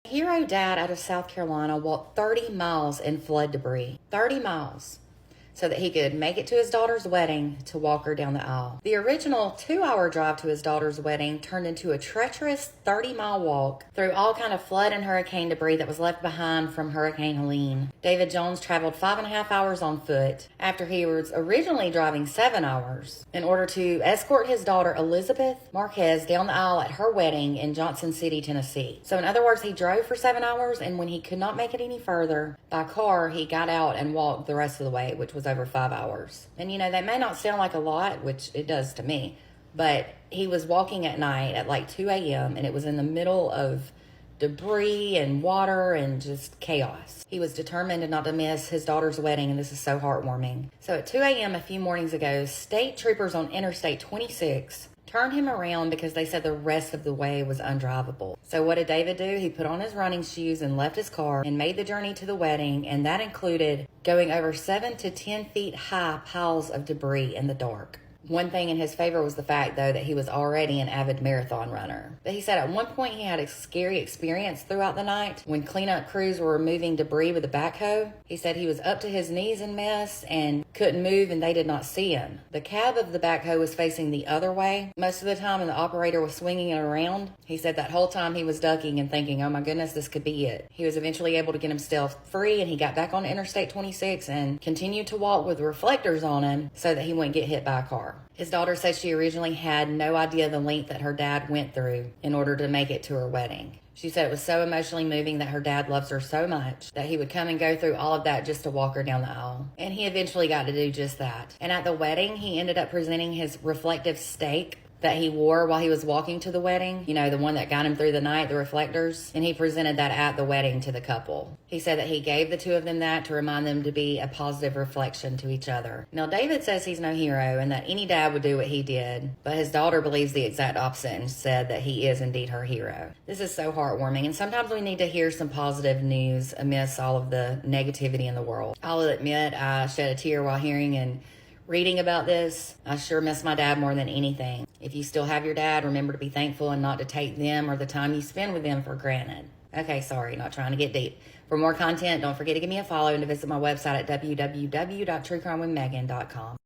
Hero dad out of South Carolina walked 30 miles in flood debris. 30 miles. So that he could make it to his daughter's wedding to walk her down the aisle. The original 2-hour drive to his daughter's wedding turned into a treacherous 30-mile walk through all kind of flood and hurricane debris that was left behind from Hurricane Helene. David Jones traveled 5.5 hours on foot after he was originally driving 7 hours in order to escort his daughter Elizabeth Marquez down the aisle at her wedding in Johnson City, Tennessee. So in other words, he drove for 7 hours, and when he could not make it any further by car, he got out and walked the rest of the way, which was over 5 hours. And that may not sound like a lot, which it does to me, but he was walking at night at like 2 a.m. and it was in the middle of debris and water and just chaos. He was determined not to miss his daughter's wedding, and this is so heartwarming. So at 2 a.m. a few mornings ago, state troopers on Interstate 26 turned him around because they said the rest of the way was undrivable. So what did David do? He put on his running shoes and left his car and made the journey to the wedding, and that included going over 7 to 10 feet high piles of debris in the dark. One thing in his favor was the fact, though, that he was already an avid marathon runner. But he said at one point he had a scary experience throughout the night when cleanup crews were removing debris with a backhoe. He said he was up to his knees in mess and couldn't move, and they did not see him. The cab of the backhoe was facing the other way most of the time, and the operator was swinging it around. He said that whole time he was ducking and thinking, oh my goodness, this could be it. He was eventually able to get himself free, and he got back on Interstate 26 and continued to walk with reflectors on him so that he wouldn't get hit by a car. His daughter said she originally had no idea the length that her dad went through in order to make it to her wedding. She said it was so emotionally moving that her dad loves her so much that he would come and go through all of that just to walk her down the aisle. And he eventually got to do just that. And at the wedding, he ended up presenting his reflective stake that he wore while he was walking to the wedding, the one that got him through the night, the reflectors, and he presented that at the wedding to the couple. He said that he gave the two of them that to remind them to be a positive reflection to each other. Now, David says he's no hero and that any dad would do what he did, but his daughter believes the exact opposite and said that he is indeed her hero. This is so heartwarming, and sometimes we need to hear some positive news amidst all of the negativity in the world. I'll admit I shed a tear while hearing and reading about this. I sure miss my dad more than anything. If you still have your dad, remember to be thankful and not to take them or the time you spend with them for granted. Okay, sorry, not trying to get deep. For more content, don't forget to give me a follow and to visit my website at www.truecrimewithmegan.com.